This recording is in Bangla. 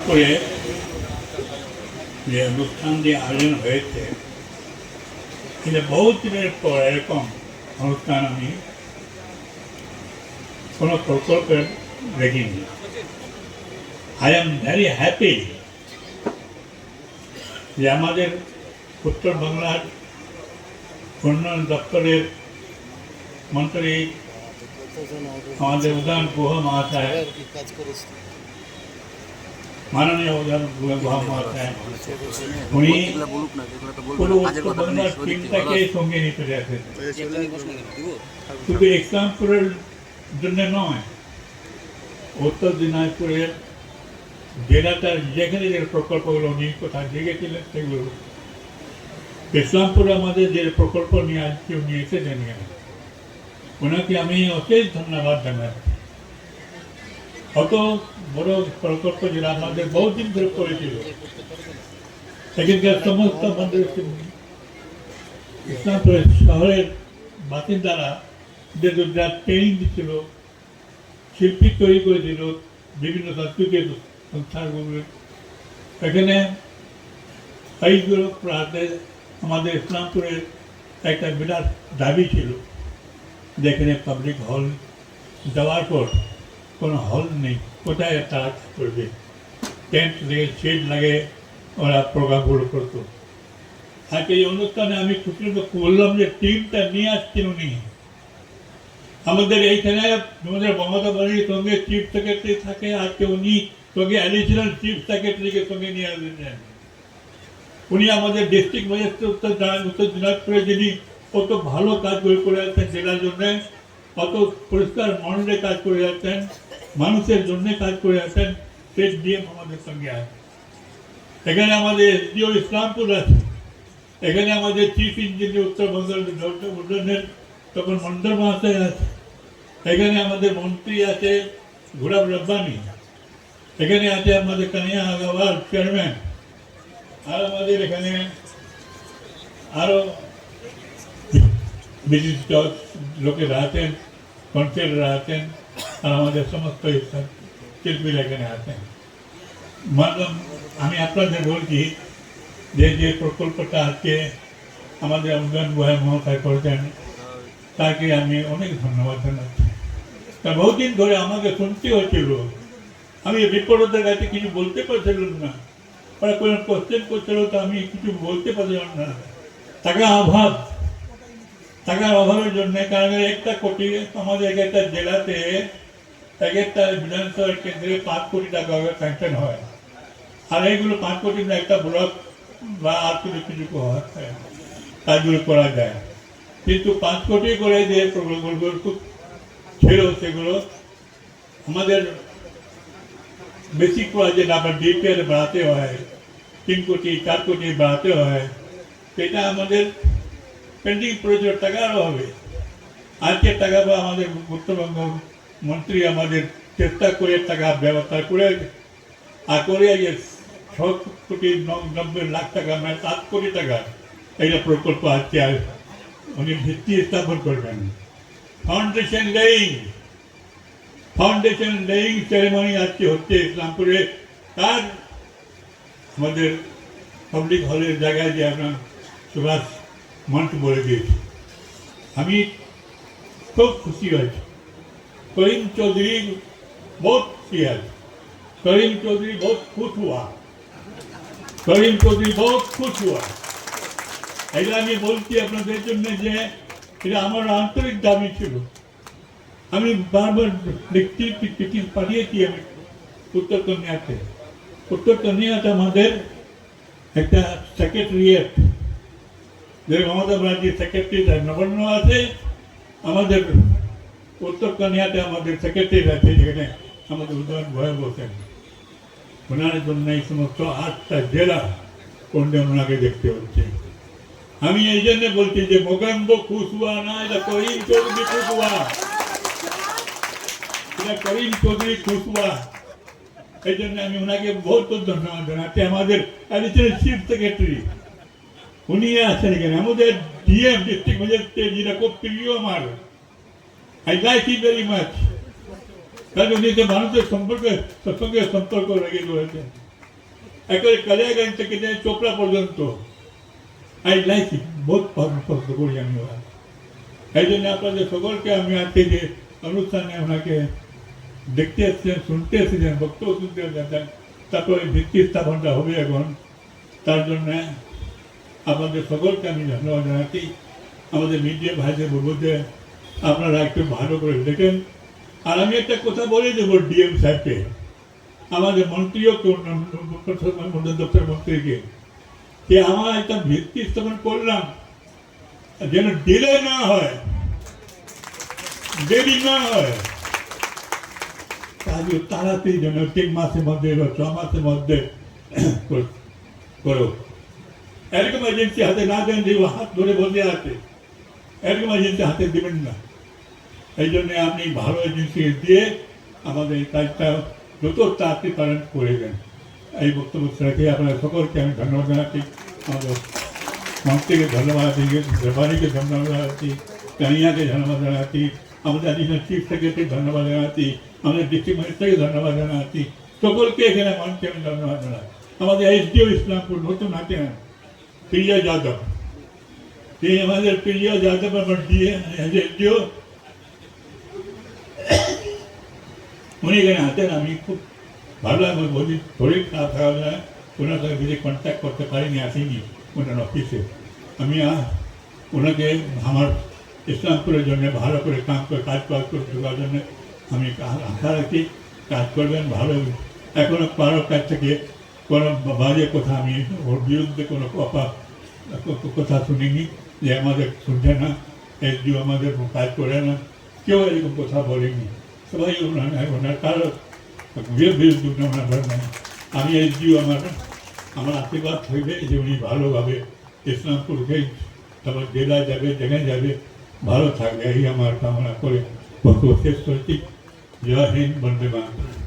করে যে অনুষ্ঠান যে আয়োজন হয়েছে এটা বহুত দিনের পর এরকম অনুষ্ঠান আমি কোনো প্রকল্পের দেখিনি। আই এম ভেরি হ্যাপি যে আমাদের উত্তর বাংলার উন্নয়ন দপ্তরের মন্ত্রী আমাদের উদয়ন গুহ মহাশয়, মাননীয় উদয়ন গুহ মহাশয়, উনি পুরো উত্তর বাংলার টিমটাকে সঙ্গে নিয়ে চলে আসেন। শুধু ইসলামপুরের জন্য নয়, উত্তর দিনাজপুরের জেলাটার যেখানে যে প্রকল্পগুলো উনি কোথায় দেখেছিলেন সেগুলো ইসলামপুরে আমাদের যে প্রকল্প নিয়ে আজকে উনি এসেছেন এখানে, ওনাকে আমি অশেষ ধন্যবাদ জানাচ্ছি। অত বড় প্রকল্প যেটা আমাদের বহুদিন ধরে করেছিল, সেখানকার সমস্ত আমাদের ইসলামপুরের শহরের বাসিন্দারা যে যা ট্রেনিং দিচ্ছিল, শিল্পী তৈরি করে দিল বিভিন্ন সাংস্কৃতিক সংস্থাগুলো, সেখানে এইগুলো আমাদের ইসলামপুরের একটা বিরাট দাবি ছিল, যেখানে পাবলিক হল দেওয়ার পর কোনো হল নেই, কোথায় তারা করবে, টেন্ট লাগে, শেড লাগে, ওরা প্রোগ্রামগুলো করতো। আজকে এই অনুষ্ঠানে আমি খুশি বললাম যে টিমটা নিয়ে আসছেন উনি আমাদের এইখানে। আমাদের মমতা ব্যানার্জির সঙ্গে চিফ সেক্রেটারি থাকে, আজকে উনি সঙ্গে অ্যাডিশনাল চিফ সেক্রেটারিকে সঙ্গে নিয়ে আসবেন। উনি আমাদের ডিস্ট্রিক্ট ম্যাজিস্ট্রেট উত্তর দিনাজপুরে যিনি কত ভালো কাজ করে যাচ্ছেন জেলার জন্য, কত পরিষ্কার মননে কাজ করে যাচ্ছেন, মানুষের জন্য কাজ করে যাচ্ছেন, সেই ডিএম আমাদের সঙ্গে আছে। এখানে আমাদের এসডিও ইসলামপুর আছে, এখানে আমাদের চিফ ইঞ্জিনিয়ার উত্তরবঙ্গের উন্নয়নের তখন মন্ডল মহাশয় আছে, এখানে আমাদের মন্ত্রী আছে ঘুরাব রব্বানি, এখানে আছে আমাদের কানিয়া আগরওয়াল চেয়ারম্যান, আর আমাদের এখানে আরও বিশিষ্ট লোকেরা আছেন, কনসেলরা আছেন, আর আমাদের সমস্ত শিল্পীরা এখানে আছেন। আমি আপনাদের বলছি যে যে প্রকল্পটা আজকে আমাদের উদয়ন গুহ মহাশয় করেছেন, তাকে আমি অনেক ধন্যবাদ জানাচ্ছি। তা বহুদিন ধরে আমাকে শুনতে হচ্ছিল, আমি রিপোর্টারদের কাছে কিছু বলতে পারছিলাম না, ওরা কোনো কোশ্চেন করছিল তো আমি কিছু বলতে পারছিলাম না। টাকার অভাবের জন্য, কারণ 1 কোটি আমাদের একটা জেলাতে এক একটা বিধানসভা কেন্দ্রে 5 কোটি টাকা স্যাংশন হয়, আর এইগুলো 5 কোটি একটা ব্লক বা আর কিছু কাজগুলো করা যায়, কিন্তু 5 কোটি করে যে প্রকল্পগুলো ছিল সেগুলো আমাদের বেশি করা যে আবার ডিপিআর বাড়াতে হয়, 3 কোটি 4 কোটি বাড়াতে হয়, সেটা আমাদের পেন্ডিং প্রয়োজন টাকার অভাবে। আজকে টাকা বা আমাদের উত্তরবঙ্গ মন্ত্রী আমাদের চেষ্টা করে টাকা ব্যবস্থা করে আর করে 6 কোটি 90 লাখ টাকা, মানে 7 কোটি টাকা এইটা প্রকল্প আজকে উনি ভিত্তি স্থাপন করবেন। ফাউন্ডেশন লেইং সেরেমনি আজকে হচ্ছে ইসলামপুরে, তার আমাদের পাবলিক হলের জায়গায় যে আপনার সুভাষ মঞ্চ বলে দিয়েছি। আমি খুব খুশি হয়েছি। करीम चौधरी बहुत खुशी है, करीम चौधरी बहुत खुश हुआ, करीम चौधरी बहुत खुश हुआ। এটা আমি বলছি আপনাদের জন্য যে এটা আমার আন্তরিক দাবি ছিল। আমি বারবার লিখতে চিঠি পাঠিয়েছি আমি উত্তর কন্যাতে আমাদের একটা সেক্রেটারিয়েট, যে মমতা ব্যানার্জির সেক্রেটারি নবান্ন আছে, আমাদের উত্তর কন্যাতে আমাদের সেক্রেটারি আছে, যেখানে আমাদের উদয়ন ভয় বসেন। ওনার জন্য এই সমস্ত 8টা জেলা কোনটা ওনাকে দেখতে হচ্ছে। আমি এই জন্য বলছি যে মোগাম্ব খুশ হুয়া না, এটা করিম চৌধুরী খুশ হুয়া, এটা করিম চৌধুরী খুশ হুয়া। এই জন্য আমি ওনাকে বহুত ধন্যবাদ জানাচ্ছি। আমাদের অ্যাডিশনাল চিফ সেক্রেটারি উনি আছেন এখানে, আমাদের ডিএম ডিস্ট্রিক্ট ম্যাজিস্ট্রেট, যেটা খুব প্রিয় আমার, I like it very much. কারণ উনি যে মানুষের সঙ্গে সম্পর্ক রেখে রয়েছেন। একেবারে কালিয়াগঞ্জ থেকে নিয়ে চোপড়া পর্যন্ত আই লাইক ইট, বহুত পছন্দ করি আমি ওরা। এই জন্য আপনাদের সকলকে আমি আজকে যে অনুষ্ঠানে ওনাকে দেখতে এসেছেন, শুনতে এসেছেন, বক্তব্য শুনতে এসেছেন, তারপরে ভিত্তি স্থাপনটা হবে এখন, তার জন্য আপনাদের সকলকে আমি ধন্যবাদ জানাচ্ছি। আমাদের মিডিয়া ভাইদের বলবো যে আপনারা একটু ভালো করে দেখেন। আর আমি একটা কথা বলে দেবো ডিএম সাহেবকে, আমাদের মন্ত্রীও দপ্তর মন্ত্রীকে, যে আমার একটা ভিত্তি স্থাপন করলাম, যেন ডিলে না হয়, দেরি না হয়, কাজে তাড়াতাড়ি যেন 3 মাসের মধ্যে বা 6 মাসের মধ্যে করো। এরকম এজেন্সি হাতে না দেন যে হাত ধরে বসে আছে, এরকম এজেন্সি হাতে দেবেন না। এই জন্য আপনি ভালো এজেন্সি দিয়ে আমাদের এই কাজটা যত তাড়াতাড়ি পারেন করে দেন। এই বক্তব্য রেখে আপনার সকলকে আমি ধন্যবাদ জানাচ্ছি। আমাদের মন্ত্রীকে ধন্যবাদ জানাচ্ছি, রেফারিকে ধন্যবাদ জানাচ্ছি, কানিয়াকে ধন্যবাদ জানাচ্ছি, আমাদের অ্যাডিশনাল চিফ সেক্রেটারি ধন্যবাদ জানাচ্ছি, আমাদের ডিস্ট্রিক্ট ম্যাজিস্ট্রেটকে ধন্যবাদ জানাচ্ছি, সকলকে এখানে মঞ্চে আমি ধন্যবাদ জানাচ্ছি। আমাদের এসডিও ইসলামপুর নতুন আছেন প্রিয়া যাদব, তিনি আমাদের প্রিয়া যাদব আমার এসডিও, উনি এখানে আছেন। আমি খুব ভালো আমার বলি শরীর খারাপ থাকা যায়, ওনার সাথে বেশি কন্ট্যাক্ট করতে পারিনি, আসিনি ওনার অফিসে। আমি ওনাকে আমার ইসলামপুরের জন্য ভালো করে কাজ করে ঢোকার জন্য আমি আশা রাখি কাজ করবেন ভালো। এখনও কারোর কাছ থেকে কোনো বাজে কথা আমি ওর বিরুদ্ধে কোনো কথা শুনিনি যে আমাদের শুনছে না, এসডিও আমাদের কাজ করে না, কেউ এরকম কথা বলেনি। সবাই ওনার কারো বিরুদ্ধে ওনার নেই। আমি এসডিও আমার আশীর্বাদ থাকবে যে উনি ভালোভাবে ইসলামপুরকে তারপর জেলায় যাবে, যেখানে যাবে ভালো থাকবে, এই আমার কামনা করে বক্তব্য শেষ করছি। জয় হিন্দ, বন্দে মাতরম।